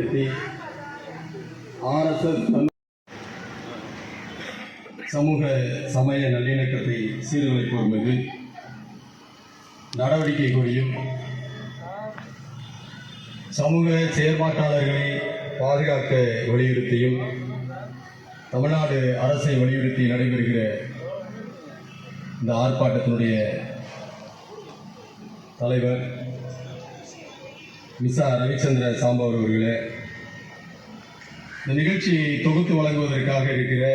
வலியுறுத்தி RSS சமூக சமய நல்லிணக்கத்தை சீர்குலைப்போர் மீது நடவடிக்கை கோரியும் சமூக செயற்பாட்டாளர்களை பாதுகாக்க வலியுறுத்தியும் தமிழ்நாடு அரசை வலியுறுத்தி நடைபெறுகிற இந்த ஆர்ப்பாட்டத்தினுடைய தலைவர் மிசா ரவிச்சந்திர சாம்பவர் அவர்களே, இந்த நிகழ்ச்சியை தொகுத்து வழங்குவதற்காக இருக்கிற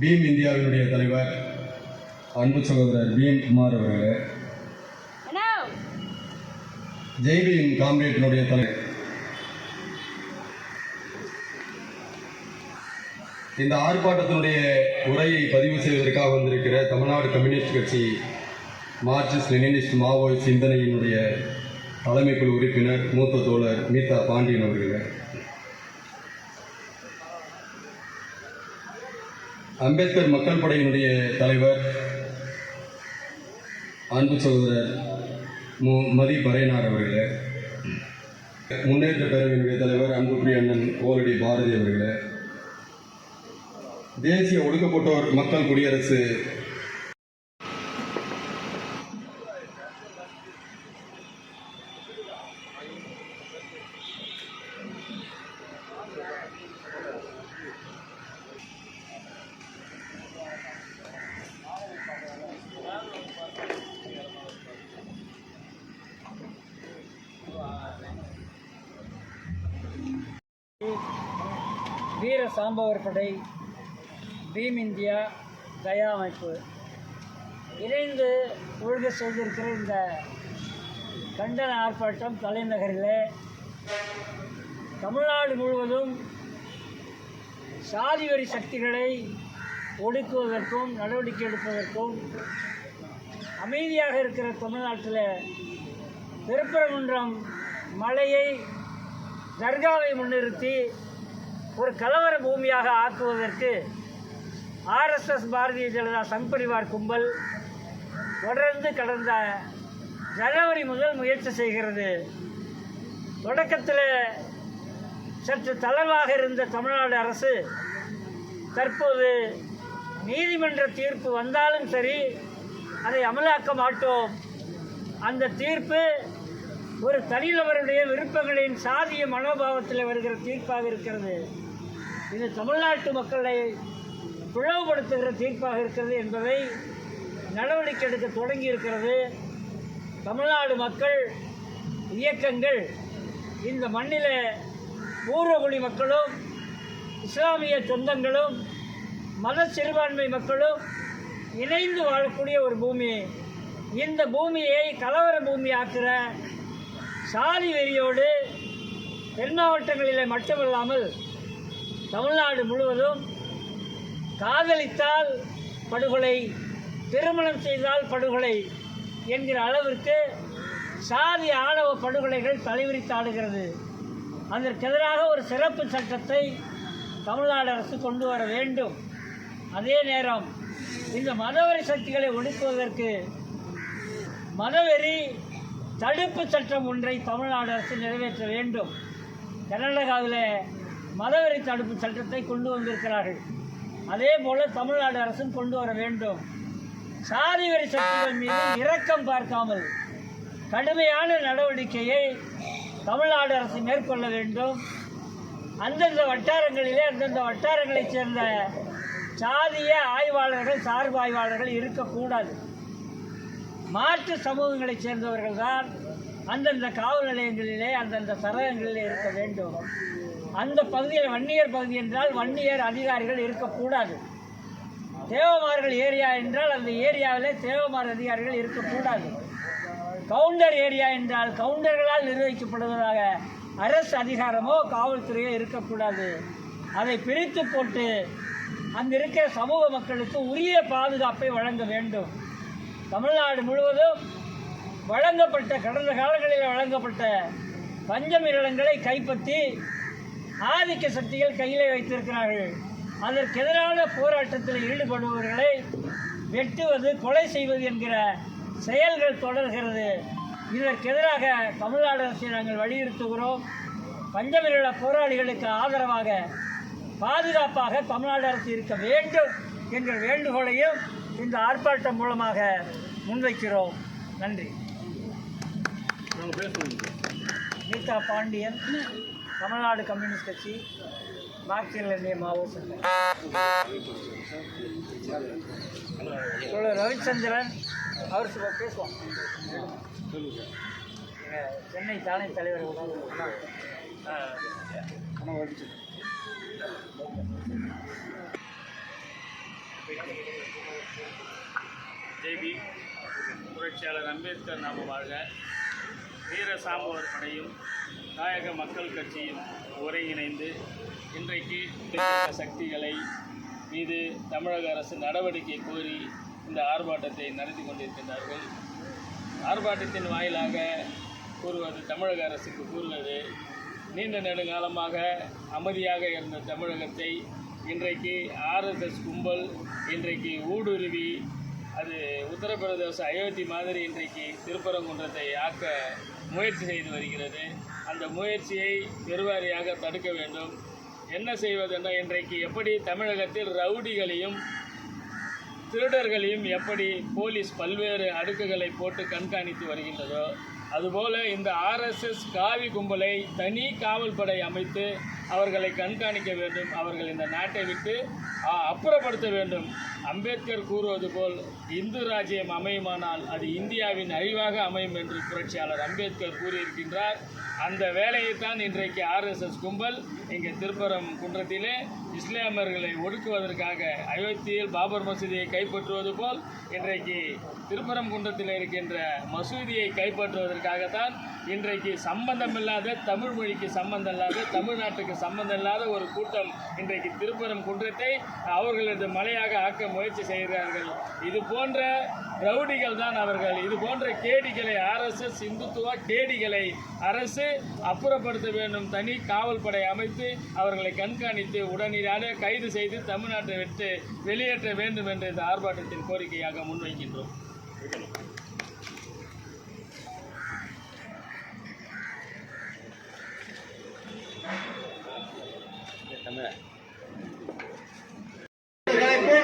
பீம் இந்தியாவினுடைய தலைவர் அன்பு சகோதரர் பீம் குமார் அவர்களே, ஜெய்பீம் காம்ரேட்டினுடைய தலைவர், இந்த ஆர்ப்பாட்டத்தினுடைய உரையை பதிவு செய்வதற்காக வந்திருக்கிற தமிழ்நாடு கம்யூனிஸ்ட் கட்சி மார்க்சிஸ்ட் லெனினிஸ்ட் மாவோயிஸ்ட் சிந்தனையினுடைய தலைமைக்குழு உறுப்பினர் மூத்த தோழர் மீதா பாண்டியன் அவர்கள், அம்பேத்கர் மக்கள் படையினுடைய தலைவர் அன்பு சகோதரர் மதி பரேனார் அவர்களே, முன்னேற்ற பேரவையினுடைய தலைவர் அன்புக்குரிய அண்ணன் கோலடி பாரதி அவர்களே, தேசிய ஒடுக்கப்பட்டோர் மக்கள் குடியரசு வீர சாம்பவர் படை, பீம் இந்தியா, தயா அமைப்பு இணைந்து ஒழுங்கு செய்திருக்கிற இந்த கண்டன ஆர்ப்பாட்டம் தலைநகரில் தமிழ்நாடு முழுவதும் சாதி வரி சக்திகளை ஒடுக்குவதற்கும் நடவடிக்கை எடுப்பதற்கும் அமைதியாக இருக்கிற தமிழ்நாட்டில் திருப்பரங்குன்றம் மலையை தர்காவை முன்னிறுத்தி ஒரு கலவர பூமியாக ஆக்குவதற்கு RSS பாரதிய ஜனதா சங் பரிவார் கும்பல் தொடர்ந்து கடந்த ஜனவரி முதல் முயற்சி செய்கிறது. தொடக்கத்தில் சற்று தளர்வாக இருந்த தமிழ்நாடு அரசு தற்போது நீதிமன்ற தீர்ப்பு வந்தாலும் சரி அதை அமலாக்க மாட்டோம், அந்த தீர்ப்பு ஒரு தனிநபருடைய விருப்பங்களின் சாதிய மனோபாவத்தில் வருகிற தீர்ப்பாக இருக்கிறது, இது தமிழ்நாட்டு மக்களை பிளவுபடுத்துகிற தீர்ப்பாக இருக்கிறது என்பதை நடவடிக்கை எடுக்க தொடங்கி இருக்கிறது. தமிழ்நாடு மக்கள் இயக்கங்கள் இந்த மண்ணில் பூர்வகுடி மக்களும் இஸ்லாமிய சொந்தங்களும் மத சிறுபான்மை மக்களும் இணைந்து வாழக்கூடிய ஒரு பூமி, இந்த பூமியை கலவர பூமி ஆக்குற சாதி வெறியோடு தென் மாவட்டங்களில் மட்டுமல்லாமல் தமிழ்நாடு முழுவதும் காதலித்தால் படுகொலை, திருமணம் செய்தால் படுகொலை என்கிற அளவிற்கு சாதி ஆணவ படுகொலைகள் தலைவிரித்தாடுகிறது. அதற்கெதிராக ஒரு சிறப்பு சட்டத்தை தமிழ்நாடு அரசு கொண்டு வர வேண்டும். அதே நேரம் இந்த மதவெறி சக்திகளை ஒடுக்குவதற்கு மதவெறி தடுப்பு சட்டம் ஒன்றை தமிழ்நாடு அரசு நிறைவேற்ற வேண்டும். கர்நாடகாவில் மதவெறி தடுப்பு சட்டத்தை கொண்டு வந்திருக்கிறார்கள், அதே போல் தமிழ்நாடு அரசும் கொண்டு வர வேண்டும். சாதி வெறி சக்திகள் மீது இரக்கம் பார்க்காமல் கடுமையான நடவடிக்கையை தமிழ்நாடு அரசு மேற்கொள்ள வேண்டும். அந்தந்த வட்டாரங்களிலே அந்தந்த வட்டாரங்களைச் சேர்ந்த சாதிய ஆய்வாளர்கள், சார்பு ஆய்வாளர்கள் இருக்கக்கூடாது. மாற்று சமூகங்களைச் சேர்ந்தவர்கள் தான் அந்தந்த காவல் நிலையங்களிலே அந்தந்த சரகங்களிலே இருக்க வேண்டும். அந்த பகுதியில் வன்னியர் பகுதி என்றால் வன்னியர் அதிகாரிகள் இருக்கக்கூடாது. தேவமார்கள் ஏரியா என்றால் அந்த ஏரியாவில் தேவமார் அதிகாரிகள் இருக்கக்கூடாது. கவுண்டர் ஏரியா என்றால் கவுண்டர்களால் நிர்வகிக்கப்படுவதாக அரசு அதிகாரமோ காவல்துறையோ இருக்கக்கூடாது. அதை பிரித்து போட்டு அங்கு இருக்கிற சமூக மக்களுக்கு உரிய பாதுகாப்பை வழங்க வேண்டும். தமிழ்நாடு முழுவதும் வழங்கப்பட்ட கடந்த காலங்களில் வழங்கப்பட்ட பஞ்சமி நிலங்களை கைப்பற்றி ஆதிக்க சக்திகள் கையிலே வைத்திருக்கிறார்கள். அதற்கெதிரான போராட்டத்தில் ஈடுபடுபவர்களை வெட்டுவது, கொலை செய்வது என்கிற செயல்கள் தொடர்கிறது. இதற்கெதிராக தமிழ்நாடு அரசை நாங்கள் வலியுறுத்துகிறோம். பஞ்சமில் உள்ள போராளிகளுக்கு ஆதரவாக பாதுகாப்பாக தமிழ்நாடு அரசு இருக்க வேண்டும் என்ற வேண்டுகோளையும் இந்த ஆர்ப்பாட்டம் மூலமாக முன்வைக்கிறோம். நன்றி. கீதா பாண்டியன், தமிழ்நாடு கம்யூனிஸ்ட் கட்சி, மார்க்சிய மாவோ சங்கம். ரவிச்சந்திரன் அவர் பேசுவான். சென்னை தானே தலைவர் ஜெய்பி புரட்சியாளர் அம்பேத்கர் நாம வாழ்க. வீர சாம்பவர் படையும் தாயக மக்கள் கட்சியும் ஒருங்கிணைந்து இன்றைக்கு சக்திகளை மீது தமிழக அரசு நடவடிக்கை கோரி இந்த ஆர்ப்பாட்டத்தை நடத்தி கொண்டிருக்கின்றார்கள். ஆர்ப்பாட்டத்தின் வாயிலாக தமிழக அரசுக்கு கூறுவது, நீண்ட நெடுங்காலமாக அமைதியாக இருந்த தமிழகத்தை இன்றைக்கு ஆர்எஸ்எஸ் கும்பல் இன்றைக்கு ஊடுருவி அது உத்தரப்பிரதேச அயோத்தி மாதிரி இன்றைக்கு திருப்பரங்குன்றத்தை ஆக்க முயற்சி செய்து வருகிறது. அந்த முயற்சியை பெருவாரியாக தடுக்க வேண்டும். என்ன செய்வதென்றால், இன்றைக்கு எப்படி தமிழகத்தில் ரவுடிகளையும் திருடர்களையும் எப்படி போலீஸ் பல்வேறு அடுக்குகளை போட்டு கண்காணித்து வருகின்றதோ, அதுபோல இந்த ஆர்எஸ்எஸ் காவி கும்பலை தனி காவல் படை அமைத்து அவர்களை கண்காணிக்க வேண்டும். அவர்கள் இந்த நாட்டை விட்டு அப்புறப்படுத்த வேண்டும். அம்பேத்கர் கூறுவது போல் இந்து ராஜ்யம் அமையுமானால் அது இந்தியாவின் அழிவாக அமையும் என்று புரட்சியாளர் அம்பேத்கர் கூறியிருக்கின்றார். அந்த வேலையைத்தான் இன்றைக்கு ஆர்எஸ்எஸ் கும்பல் இங்கே திருப்பரங்குன்றத்திலே இஸ்லாமியர்களை ஒடுக்குவதற்காக அயோத்தியில் பாபர் மசூதியை கைப்பற்றுவது போல் இன்றைக்கு திருப்பரங்குன்றத்தில் இருக்கின்ற மசூதியை கைப்பற்றுவதற்காகத்தான் இன்றைக்கு சம்பந்தமில்லாத, தமிழ் மொழிக்கு சம்பந்தம் இல்லாத, தமிழ்நாட்டுக்கு சம்பந்தம் இல்லாத ஒரு கூட்டம் இன்றைக்கு திருப்பரங்குன்றத்தை அவர்களது மலையாக ஆக்க முயற்சி செய்கிறார்கள். இது போன்ற ரவுடிகள் தான் அவர்கள். இது போன்ற கேடிகளை, ஆர்எஸ்எஸ் இந்துத்துவ கேடிகளை அரசு அப்புறப்படுத்த வேண்டும். தனி காவல் படை அமைத்து அவர்களை கண்காணித்து உடனடியாக கைது செய்து தமிழ்நாட்டை விட்டு வெளியேற்ற வேண்டும் என்று இந்த ஆர்ப்பாட்டத்தின் கோரிக்கையாக முன்வைக்கின்றோம்.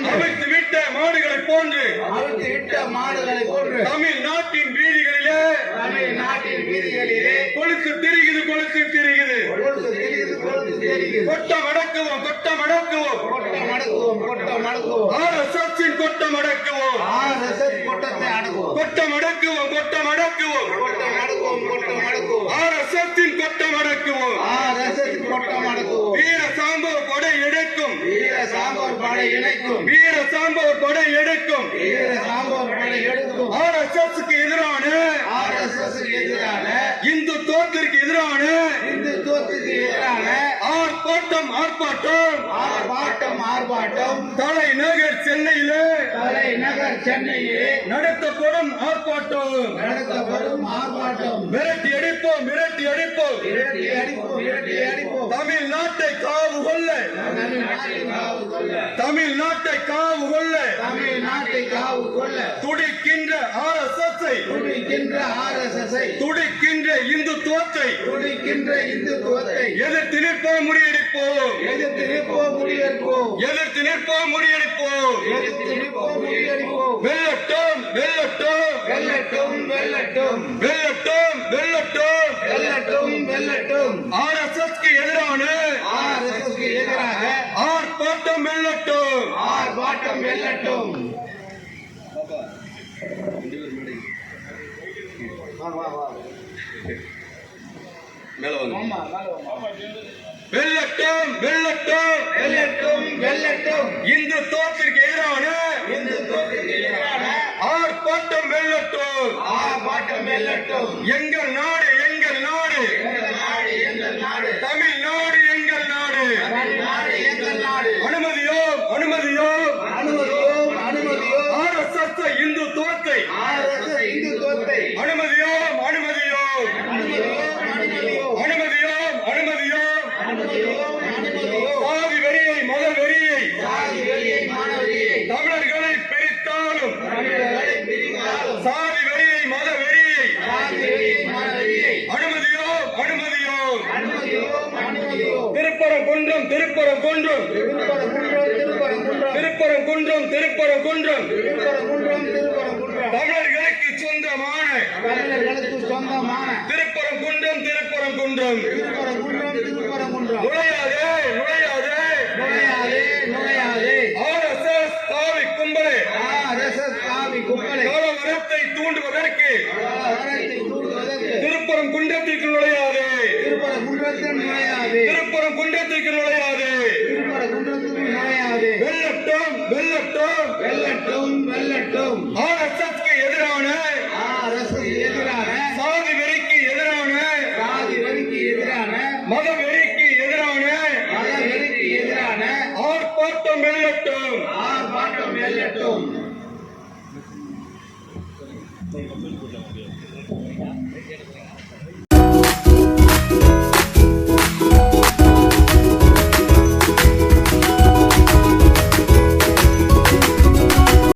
அவிழ்த்துவிட்ட மாடுகளை போன்று தமிழ்நாட்டின் வீதிகளிலே கொளுத்து திரிகுது. கொட்டம் அடக்குவோம். ஆர்எஸ்எஸ்ஸின் கொட்டம் அடக்குவோம். ஆர்எஸ்எஸ்ஸின் கொட்டம் அடக்குவோம். வீர சாம்பவர் படை எடுக்கும். ஆர்எஸ்எஸ்க்கு எதிரான இந்துத்துவத்திற்கு எதிரான ஆர்ப்பாட்டம் தலைநகர் சென்னையிலே நடத்தப்படும் ஆர்ப்பாட்டம். விரட்டி அடிப்போம். தமிழ்நாட்டை காவு கொள்ள துடிக்கின்ற ஆர்எஸ்எஸ்ஸை, துடிக்கின்ற இந்துத்துவத்தை எதிர்த்து நிற்போம், முறியடிப்போம். வெல்லட்டும். ஆர்எஸ்எஸ்க்கு எதிரான ஆர்ப்பாட்டம் வெல்லட்டும். வெல்லட்டும். இந்துத்துவத்திற்கு எதிரான ஆர்ப்பாட்டம் வெல்லட்டும். எங்கள் நாடு தமிழ்நாடு எங்கள் நாடு. அனுமதியோம். ஆர்எஸ்எஸ் இந்துத்துவத்தை அனுமதியோம். சாதி வெறியை, மத வெறியை தமிழர்களை பிரித்தாலும், சாதி வெறியை, மத வெறியை திருப்பரங்குன்றம் தமிழர்களுக்கு சொந்தமான திருப்பரங்குன்றம் நுழையாதே ஆர்எஸ்எஸ் காவி கும்பலை கலவரத்தை தூண்டுவதற்கு திருப்பரங்குன்றத்திற்கு நுழையாதே வெல்லட்டும் ஆர்எஸ்எஸ்க்கு எதிரான சாதி வெறிக்கு எதிரான மத வெறிக்கு எதிரான ஆர்ப்பாட்டம் வெல்லட்டும்